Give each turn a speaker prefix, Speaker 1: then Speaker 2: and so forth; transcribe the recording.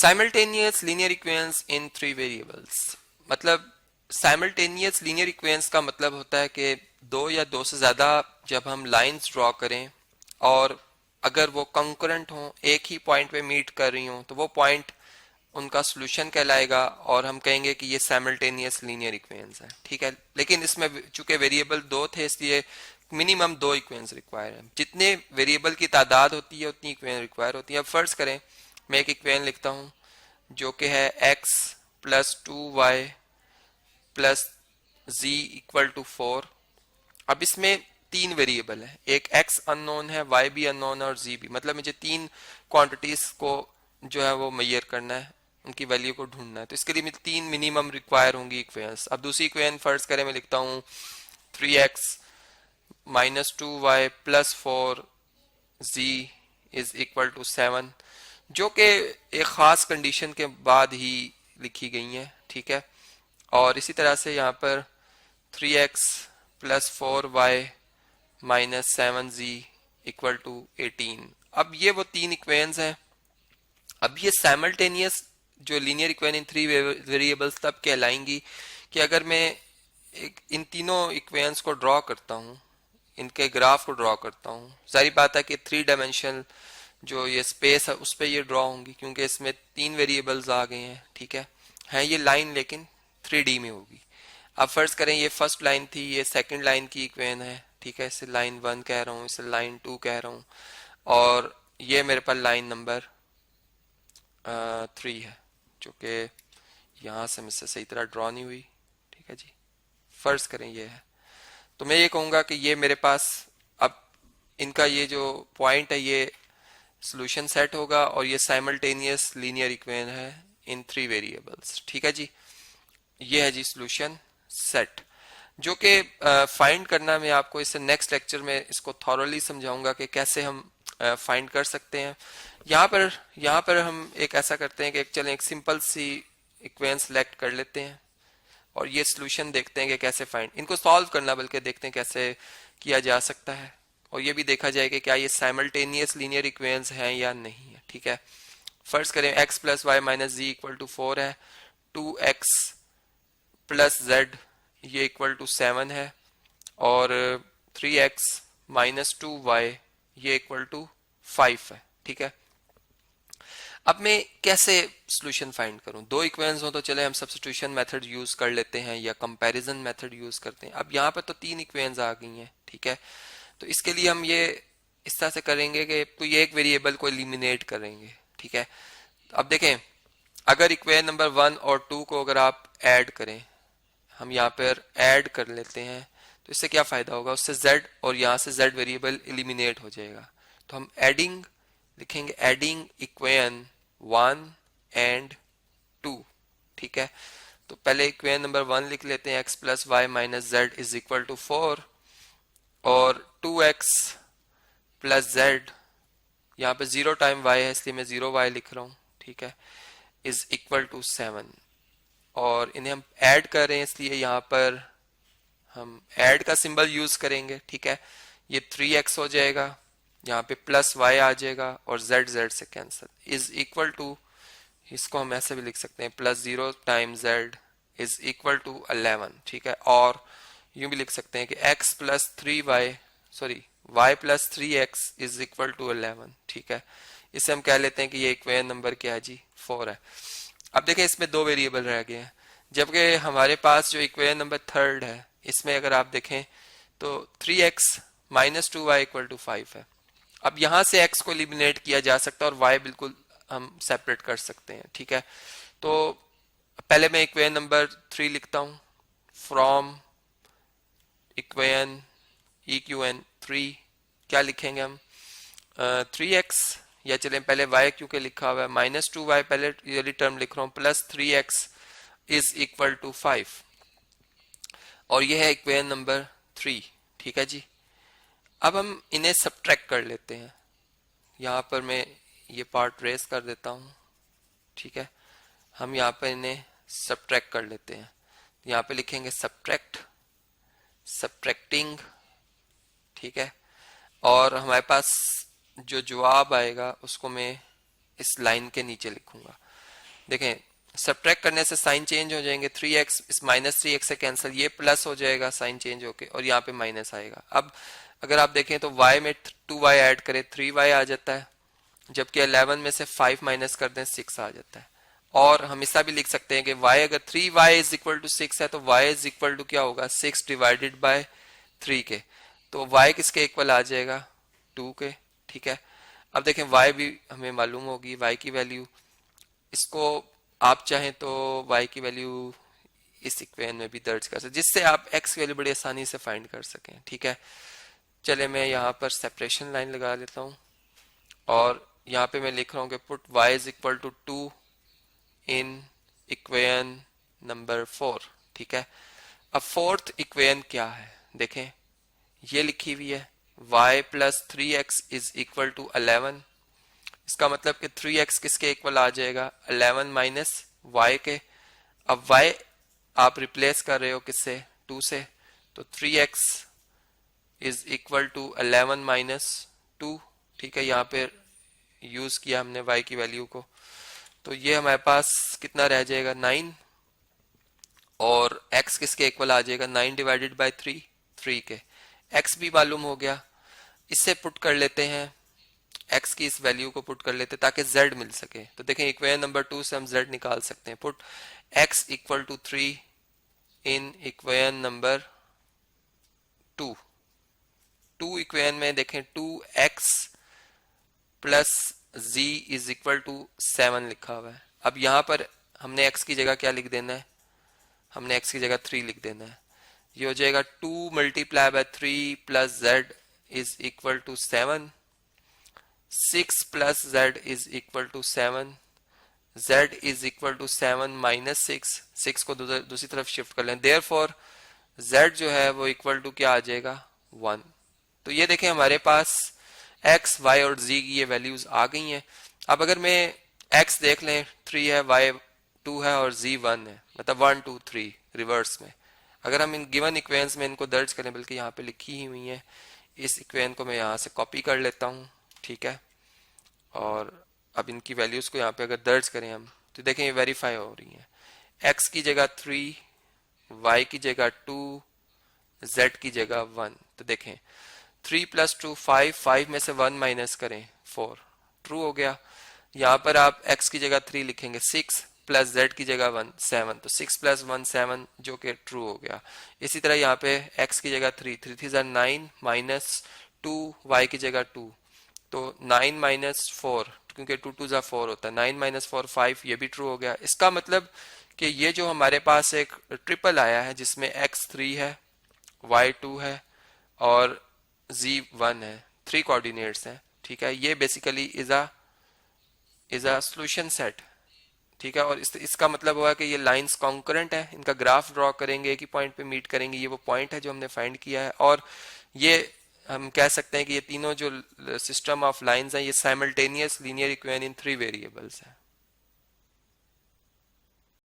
Speaker 1: Simultaneous linear equations in three variables, मतलब simultaneous linear equations का मतलब होता है कि दो या दो से ज्यादा जब हम लाइंस ड्रॉ करें और अगर वो कंकरेंट हों, एक ही पॉइंट पे मीट कर रही हों, तो वो पॉइंट उनका सॉल्यूशन कहलाएगा और हम कहेंगे कि ये साइमल्टेनियस लीनियर इक्वेशंस है। ठीक है, लेकिन इसमें चूंकि वेरिएबल दो थे इसलिए मिनिमम दो इक्वेशंस रिक्वायर है। जितने वेरिएबल की तादाद होती है उतनी इक्वेशन रिक्वायर होती है। अब फर्ज करें मैं एक इक्वेशन लिखता हूं जो कि है x plus 2y plus z equal to 4। अब इसमें तीन वेरिएबल है, एक x अननोन है, y भी अननोन है और z भी, मतलब मुझे तीन क्वांटिटीज को जो है वो मेजर करना है, उनकी वैल्यू को ढूंढना है। तो इसके लिए मुझे तीन मिनिमम रिक्वायर होंगी इक्वेशंस। अब दूसरी इक्वेशन फर्ज करें मैं लिखता हूँ 3x minus 2y plus 4z is equal to 7, जो कि एक खास कंडीशन के बाद ही लिखी गई है। ठीक है, और इसी तरह से यहाँ पर 3x plus 4y minus 7z equal to 18। अब ये वो तीन इक्वेशंस हैं। अब ये साइमल्टेनियस जो linear equation in three variables तब कहलाएंगी कि अगर मैं इन तीनों इक्वेशंस को ड्रॉ करता हूँ, इनके ग्राफ को ड्रॉ करता हूँ, सारी बात है कि थ्री डायमेंशनल जो ये स्पेस है उस पर ये ड्रॉ होंगी क्योंकि इसमें तीन वेरिएबल्स आ गए हैं। ठीक है ये लाइन लेकिन 3D में होगी। अब फर्ज करें ये फर्स्ट लाइन थी, ये सेकंड लाइन की इक्वेशन है। ठीक है, इसे लाइन 1 कह रहा हूँ, इसे लाइन 2 कह रहा हूँ, और ये मेरे पास लाइन नंबर 3 है जो कि यहाँ से मुझसे सही तरह ड्रॉ नहीं हुई। ठीक है जी, फर्ज करें ये है, तो मैं ये कहूँगा कि ये मेरे पास अब इनका ये जो पॉइंट है ये सॉल्यूशन सेट होगा और ये साइमल्टेनियस लीनियर इक्वेशन है इन थ्री वेरिएबल्स। ठीक है जी, ये है जी सॉल्यूशन सेट, जो कि फाइंड करना मैं आपको इसे नेक्स्ट लेक्चर में इसको थॉरली समझाऊंगा कि कैसे हम फाइंड कर सकते हैं। यहाँ पर हम एक ऐसा करते हैं कि चलें एक सिंपल सी इक्वेशन सेलेक्ट कर लेते हैं और ये सॉल्यूशन देखते हैं कि कैसे फाइंड, इनको सॉल्व करना बल्कि देखते हैं कैसे किया जा सकता है, और ये भी देखा जाए कि क्या ये साइमल्टेनियस लीनियर इक्वेशंस हैं या नहीं है। ठीक है, फर्स्ट करें x plus y minus z equal to 4 है, 2x प्लस z ये इक्वल टू 7 है, और 3x माइनस 2y ये इक्वल टू 5 है। ठीक है, अब मैं कैसे सॉल्यूशन फाइंड करूं? दो इक्वेशंस हो तो चले हम सब्स्टिट्यूशन मेथड यूज कर लेते हैं या कंपैरिजन मेथड यूज करते हैं। अब यहाँ पर तो तीन इक्वेशंस आ गई हैं। ठीक है, तो इसके लिए हम ये इस तरह से करेंगे कि कोई एक वेरिएबल को एलिमिनेट करेंगे। ठीक है, अब देखें अगर इक्वेशन नंबर 1 और 2 को अगर आप ऐड करें, हम यहाँ पर ऐड कर लेते हैं, तो इससे क्या फायदा होगा? उससे z और यहाँ से z वेरिएबल एलिमिनेट हो जाएगा। तो हम एडिंग लिखेंगे, एडिंग इक्वेशन 1 एंड 2। ठीक है, तो पहले इक्वेशन नंबर 1 लिख लेते हैं, x plus y minus z is equal to 4, और 2x प्लस जेड, यहाँ पे 0 टाइम y है इसलिए मैं 0y लिख रहा हूँ। ठीक है, इज इक्वल टू 7, और इन्हें हम ऐड कर रहे हैं इसलिए यहाँ पर हम ऐड का सिंबल यूज करेंगे। ठीक है, ये 3x हो जाएगा, यहाँ पे प्लस y आ जाएगा और z से कैंसिल, इज इक्वल टू, इसको हम ऐसे भी लिख सकते हैं, plus 0 time z is equal to 11। ठीक है, और यूं भी लिख सकते हैं कि x plus 3y sorry y plus 3x is equal to 11। ठीक है, इसे हम कह लेते हैं कि ये इक्वेशन नंबर क्या है जी? 4 है। अब देखें इसमें दो वेरिएबल रह गए हैं, जबकि हमारे पास जो इक्वेशन नंबर 3 है इसमें अगर आप देखें तो 3x minus 2y equal to 5 है। अब यहां से x को एलिमिनेट किया जा सकता है और y बिल्कुल हम सेपरेट कर सकते हैं। ठीक है, तो पहले मैं इक्वेशन नंबर 3 लिखता हूं, फ्रॉम इक्वेशन EQN 3 क्या लिखेंगे हम? 3x, या चलें पहले y क्योंकि लिखा हुआ है, माइनस 2y पहले ये टर्म लिख रहा हूं, plus 3x is equal to 5, और ये है इक्वेशन नंबर 3। ठीक है जी, अब हम इन्हें सब्ट्रैक्ट कर लेते हैं। यहाँ पर मैं ये पार्ट रेस कर देता हूँ। ठीक है, हम यहाँ पर इन्हें सब्ट्रैक्ट कर लेते हैं। यहाँ पे लिखेंगे सब्ट्रैक्ट, सब्ट्रैक्टिंग। ठीक है, और हमारे पास जो जवाब आएगा उसको मैं इस लाइन के नीचे लिखूंगा। देखें सब्ट्रैक्ट करने से साइन चेंज हो जाएंगे, 3x इस माइनस 3x से कैंसिल, ये प्लस हो जाएगा साइन चेंज होके और यहाँ पे माइनस आएगा। अब अगर आप देखें तो y में 2y ऐड करें 3y आ जाता है, जबकि 11 में से 5 माइनस कर दें 6 आ जाता है। और हम ऐसा भी लिख सकते हैं कि y अगर 3y इज इक्वल टू 6 है तो y इज इक्वल टू क्या होगा 6 डिवाइडेड बाय 3 के, तो y किसके इक्वल आ जाएगा 2 के। ठीक है, अब देखें y भी हमें मालूम होगी, y की वैल्यू, इसको आप चाहें तो y की वैल्यू इस इक्वेशन में भी दर्ज कर सकते, जिससे आप x की वैल्यू बड़ी आसानी से फाइंड कर सकें। ठीक है, चले मैं यहाँ पर सेपरेशन लाइन लगा लेता हूँ और यहाँ पे मैं लिख रहा हूँ कि put y is equal to 2 in equation number 4। ठीक है, अब फोर्थ इक्वेशन क्या है देखें, ये लिखी हुई है y plus 3x is equal to 11। इसका मतलब कि 3x किसके इक्वल आ जाएगा 11 माइनस y के। अब y आप रिप्लेस कर रहे हो किससे 2 से, तो 3x is equal to 11 minus 2। ठीक है, यहाँ पे यूज किया हमने y की वैल्यू को, तो ये हमारे पास कितना रह जाएगा 9, और x किसके इक्वल आ जाएगा 9 डिवाइडेड बाय 3 के। x भी मालूम हो गया, इससे पुट कर लेते हैं, x की इस वैल्यू को पुट कर लेते हैं ताकि z मिल सके। तो देखें इक्वेशन नंबर 2 से हम z निकाल सकते हैं, put x equal to 3 in equation number 2 equation में देखें 2x plus z is equal to 7 लिखा हुआ है। अब यहाँ पर हमने x की जगह क्या लिख देना है, हमने x की जगह 3 लिख देना है। ये हो जाएगा 2 multiply by 3 plus z is equal to 7, 6 plus z is equal to 7, z is equal to 7 minus 6 को दूसरी तरफ शिफ्ट कर लें, देयरफॉर z जो है वो इक्वल टू क्या आ जाएगा 1। तो ये देखें हमारे पास x, y और z की ये वैल्यूज आ गई हैं। अब अगर मैं x देख लें 3 है, y 2 है और z 1 है, मतलब 1 2 3 रिवर्स में। अगर हम इन गिवन इक्वेशंस में इनको दर्ज करें, बल्कि यहाँ पे लिखी ही हुई है, इस इक्वेशन को मैं यहाँ से कॉपी कर लेता हूँ। ठीक है, और अब इनकी वैल्यूज को यहाँ पे अगर दर्ज करें हम, तो देखें ये वेरीफाई हो रही है। x की जगह 3, y की जगह 2, z की जगह 1। तो देखें 3 प्लस 2 5 में से 1 माइनस करें 4, ट्रू हो गया। यहाँ पर आप x की जगह 3 लिखेंगे, 6 प्लस z की जगह 1 7, तो 6 प्लस 1 7 जो कि ट्रू हो गया। इसी तरह यहाँ पे x की जगह 3 3 9 माइनस 2, y की जगह 2, तो 9 माइनस 4, क्योंकि 2 2 4 होता है, 9 माइनस 4 5, ये भी ट्रू हो गया। इसका मतलब कि ये जो हमारे पास एक ट्रिपल आया है जिसमें x 3 है, y 2 है और z 1 है, 3 कोऑर्डिनेट्स हैं। ठीक है, ये basically is a solution set. ठीक है, और इसका मतलब हुआ कि ये लाइंस कॉन्करेंट है, इनका ग्राफ ड्रॉ करेंगे, एक ही पॉइंट पे मीट करेंगे, ये वो पॉइंट है जो हमने फाइंड किया है। और ये हम कह सकते हैं कि ये तीनों जो सिस्टम ऑफ लाइंस हैं ये simultaneous linear equation in 3 variables हैं।